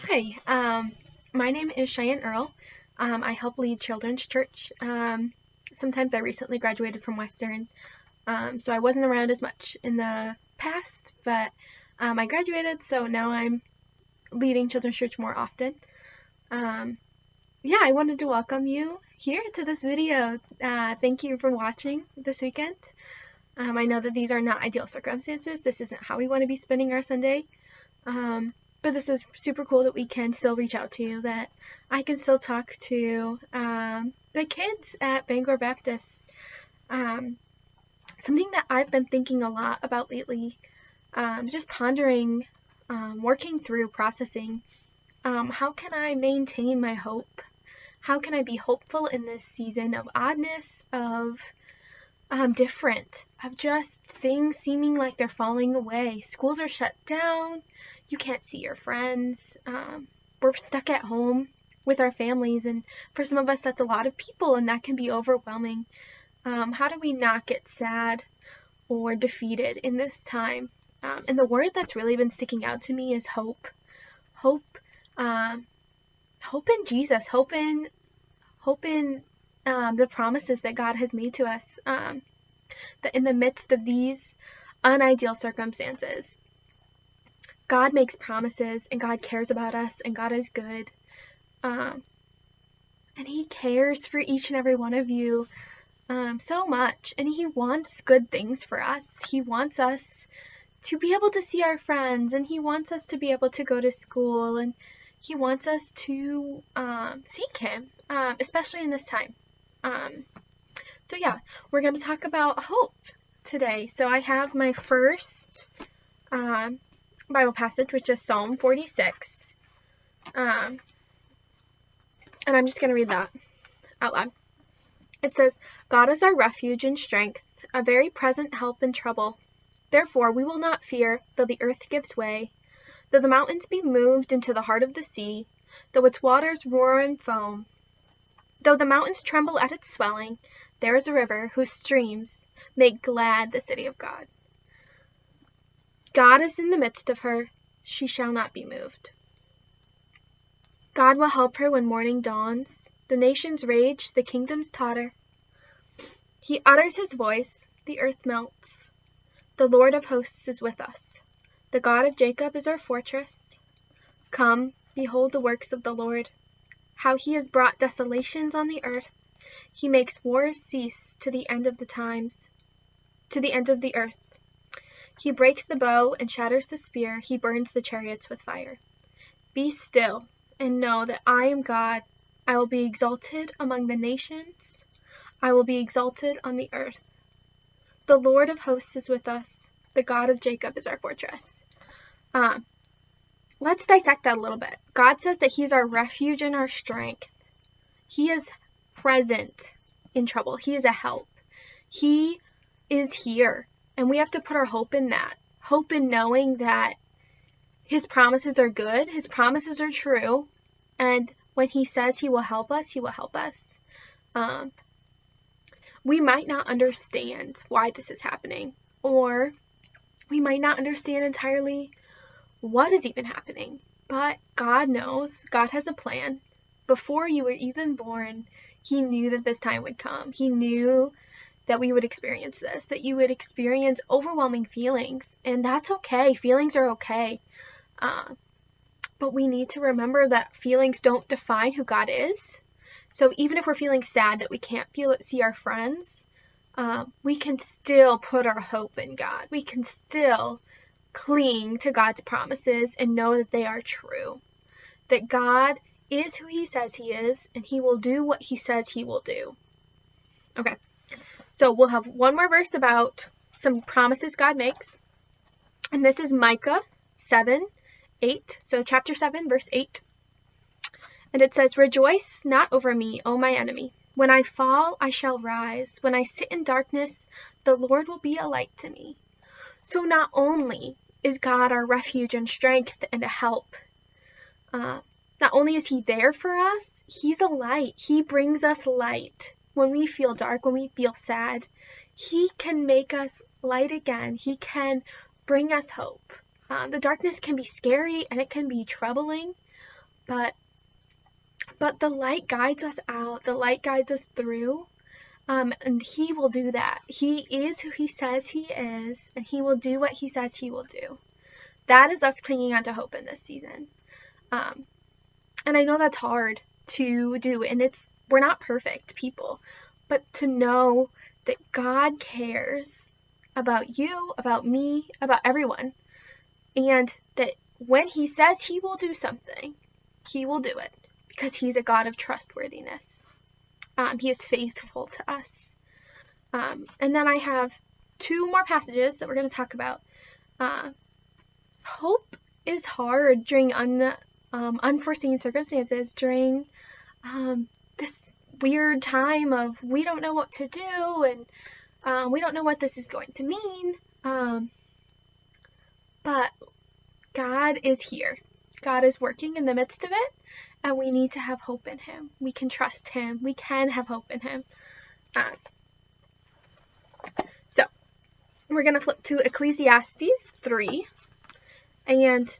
Hi, my name is Cheyenne Earl. I help lead Children's Church. Sometimes I recently graduated from Western, so I wasn't around as much in the past, but I graduated, so now I'm leading Children's Church more often. I wanted to welcome you here to this video. Thank you for watching this weekend. I know that these are not ideal circumstances. This isn't how we want to be spending our Sunday. But this is super cool that we can still reach out to you, that I can still talk to the kids at Bangor Baptist. Something that I've been thinking a lot about lately, just pondering, working through, processing, how can I maintain my hope? How can I be hopeful in this season of oddness, of different, of just things seeming like they're falling away? Schools are shut down. You can't see your friends. We're stuck at home with our families, and for some of us that's a lot of people, and that can be overwhelming. How do we not get sad or defeated in this time? And the word that's really been sticking out to me is hope. Hope in Jesus, hope in the promises that God has made to us, that in the midst of these unideal circumstances, God makes promises, and God cares about us, and God is good. And He cares for each and every one of you so much, and He wants good things for us. He wants us to be able to see our friends, and He wants us to be able to go to school, and He wants us to seek Him, especially in this time. We're going to talk about hope today. So I have my first Bible passage, which is Psalm 46. And I'm just going to read that out loud. It says, "God is our refuge and strength, a very present help in trouble. Therefore we will not fear, though the earth gives way, though the mountains be moved into the heart of the sea, though its waters roar and foam, though the mountains tremble at its swelling, there is a river whose streams make glad the city of God. God is in the midst of her, she shall not be moved. God will help her when morning dawns. The nations rage, the kingdoms totter. He utters his voice, the earth melts. The Lord of hosts is with us. The God of Jacob is our fortress. Come, behold the works of the Lord, how he has brought desolations on the earth. He makes wars cease to the end of the times, to the end of the earth. He breaks the bow and shatters the spear. He burns the chariots with fire. Be still and know that I am God. I will be exalted among the nations. I will be exalted on the earth. The Lord of hosts is with us. The God of Jacob is our fortress." Let's dissect that a little bit. God says that He's our refuge and our strength. He is present in trouble. He is a help. He is here. And we have to put our hope in that. Hope in knowing that His promises are good. His promises are true. And when He says He will help us, He will help us. We might not understand why this is happening, or we might not understand entirely what is even happening, but God knows. God has a plan. Before you were even born, He knew that this time would come. He knew that we would experience this, that you would experience overwhelming feelings, and that's okay. Feelings are okay. But we need to remember that feelings don't define who God is. So even if we're feeling sad that we can't see our friends, we can still put our hope in God. We can still cling to God's promises and know that they are true. That God is who He says He is, and He will do what He says He will do. Okay, so we'll have one more verse about some promises God makes. And this is Micah 7:8. So chapter 7, verse 8. And it says, "Rejoice not over me, O my enemy. When I fall, I shall rise. When I sit in darkness, the Lord will be a light to me." So not only is God our refuge and strength and a help, not only is He there for us, He's a light. He brings us light. When we feel dark, when we feel sad, He can make us light again. He can bring us hope. The darkness can be scary and it can be troubling, But the light guides us out. The light guides us through. And he will do that. He is who he says he is, and he will do what he says he will do. That is us clinging onto hope in this season. And I know that's hard to do, and we're not perfect people, but to know that God cares about you, about me, about everyone, and that when he says he will do something, he will do it, because he's a God of trustworthiness. He is faithful to us. And then I have 2 more passages that we're going to talk about. Hope is hard during unforeseen circumstances, during this weird time of we don't know what to do, and we don't know what this is going to mean. But God is here. God is working in the midst of it, and we need to have hope in him. We can trust him. We can have hope in him. So we're going to flip to Ecclesiastes 3. And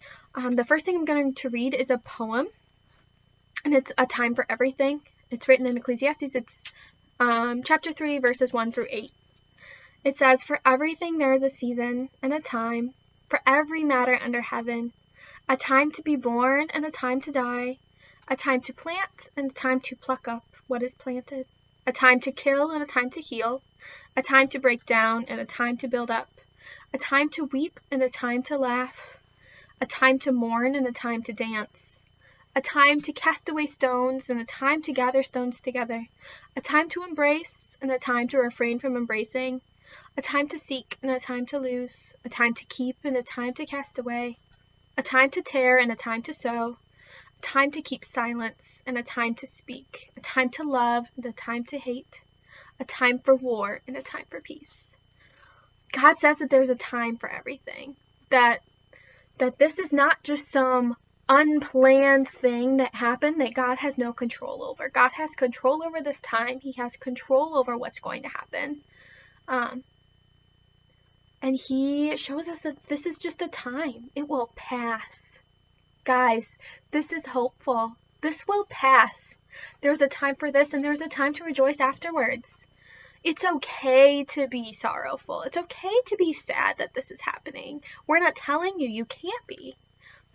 the first thing I'm going to read is a poem. And it's A Time for Everything. It's written in Ecclesiastes. It's chapter 3, verses 1 through 8. It says, "For everything there is a season and a time, for every matter under heaven, a time to be born and a time to die, a time to plant and a time to pluck up what is planted, a time to kill and a time to heal, a time to break down and a time to build up, a time to weep and a time to laugh, a time to mourn and a time to dance, a time to cast away stones and a time to gather stones together, a time to embrace and a time to refrain from embracing, a time to seek and a time to lose, a time to keep and a time to cast away, a time to tear and a time to sow, a time to keep silence and a time to speak, a time to love and a time to hate, a time for war and a time for peace." God says that there's a time for everything, that this is not just some unplanned thing that happened that God has no control over. God has control over this time. He has control over what's going to happen. And he shows us that this is just a time. It will pass. Guys, this is hopeful. This will pass. There's a time for this, and there's a time to rejoice afterwards. It's okay to be sorrowful. It's okay to be sad that this is happening. We're not telling you you can't be.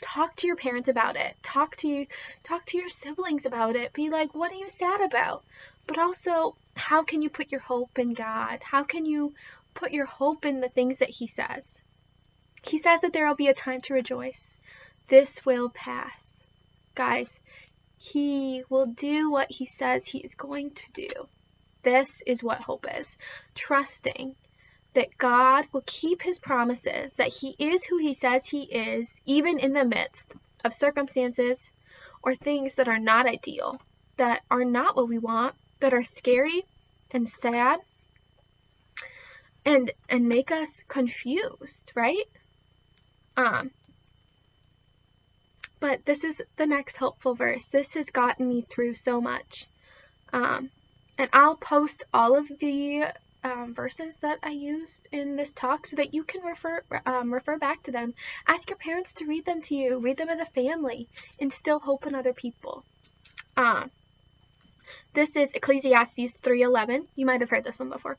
Talk to your parents about it. Talk to your siblings about it. Be like, what are you sad about? But also, how can you put your hope in God? How can you put your hope in the things that he says? He says that there will be a time to rejoice. This will pass. Guys, he will do what he says he is going to do. This is what hope is. Trusting that God will keep his promises, that he is who he says he is, even in the midst of circumstances or things that are not ideal, that are not what we want, that are scary and sad, and make us confused, right? But this is the next helpful verse. This has gotten me through so much. And I'll post all of the verses that I used in this talk so that you can refer back to them. Ask your parents to read them to you. Read them as a family. Instill hope in other people. This is Ecclesiastes 3:11. You might have heard this one before.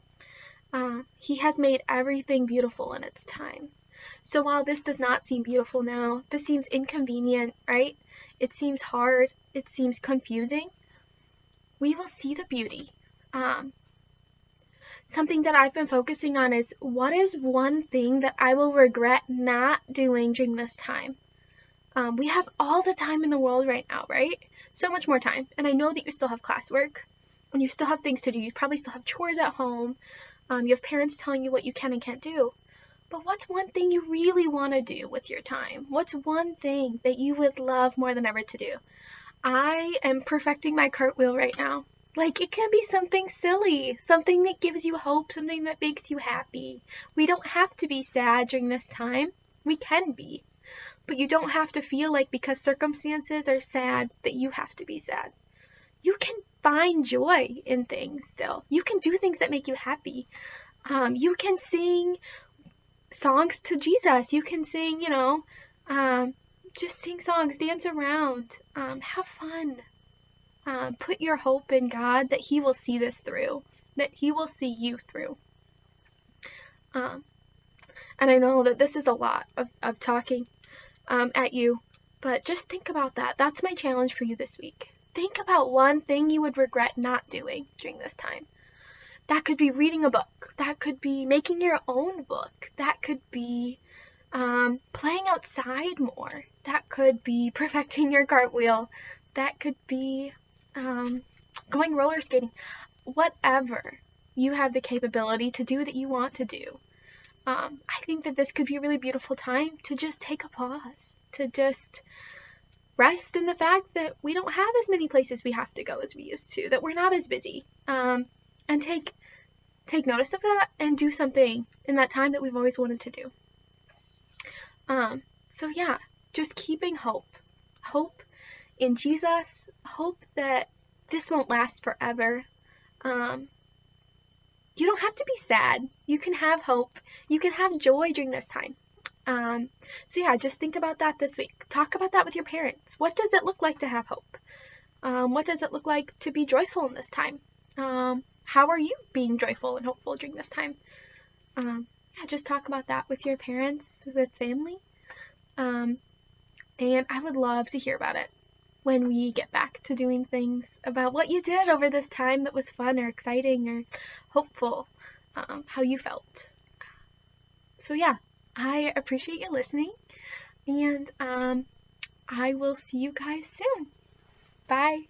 He has made everything beautiful in its time. So while this does not seem beautiful now, this seems inconvenient, right? It seems hard. It seems confusing. We will see the beauty. Something that I've been focusing on is, what is one thing that I will regret not doing during this time? We have all the time in the world right now, right? So much more time. And I know that you still have classwork and you still have things to do. You probably still have chores at home. You have parents telling you what you can and can't do. But what's one thing you really want to do with your time? What's one thing that you would love more than ever to do? I am perfecting my cartwheel right now. Like, it can be something silly, something that gives you hope, something that makes you happy. We don't have to be sad during this time. We can be. But you don't have to feel like because circumstances are sad that you have to be sad. You can find joy in things still. You can do things that make you happy. You can sing songs to Jesus. You can sing, just sing songs, dance around, have fun. Put your hope in God that He will see this through, that He will see you through. And I know that this is a lot of talking at you, but just think about that. That's my challenge for you this week. Think about one thing you would regret not doing during this time. That could be reading a book. That could be making your own book. That could be playing outside more. That could be perfecting your cartwheel. That could be going roller skating. Whatever you have the capability to do that you want to do. I think that this could be a really beautiful time to just take a pause, to just rest in the fact that we don't have as many places we have to go as we used to, that we're not as busy, and take notice of that and do something in that time that we've always wanted to do. So yeah, just keeping hope in Jesus, hope that this won't last forever. You don't have to be sad. You can have hope. You can have joy during this time. So yeah, just think about that this week. Talk about that with your parents. What does it look like to have hope? What does it look like to be joyful in this time? How are you being joyful and hopeful during this time? Yeah, just talk about that with your parents, with family. And I would love to hear about it when we get back to doing things about what you did over this time that was fun or exciting or hopeful, how you felt. So yeah, I appreciate you listening, and I will see you guys soon. Bye.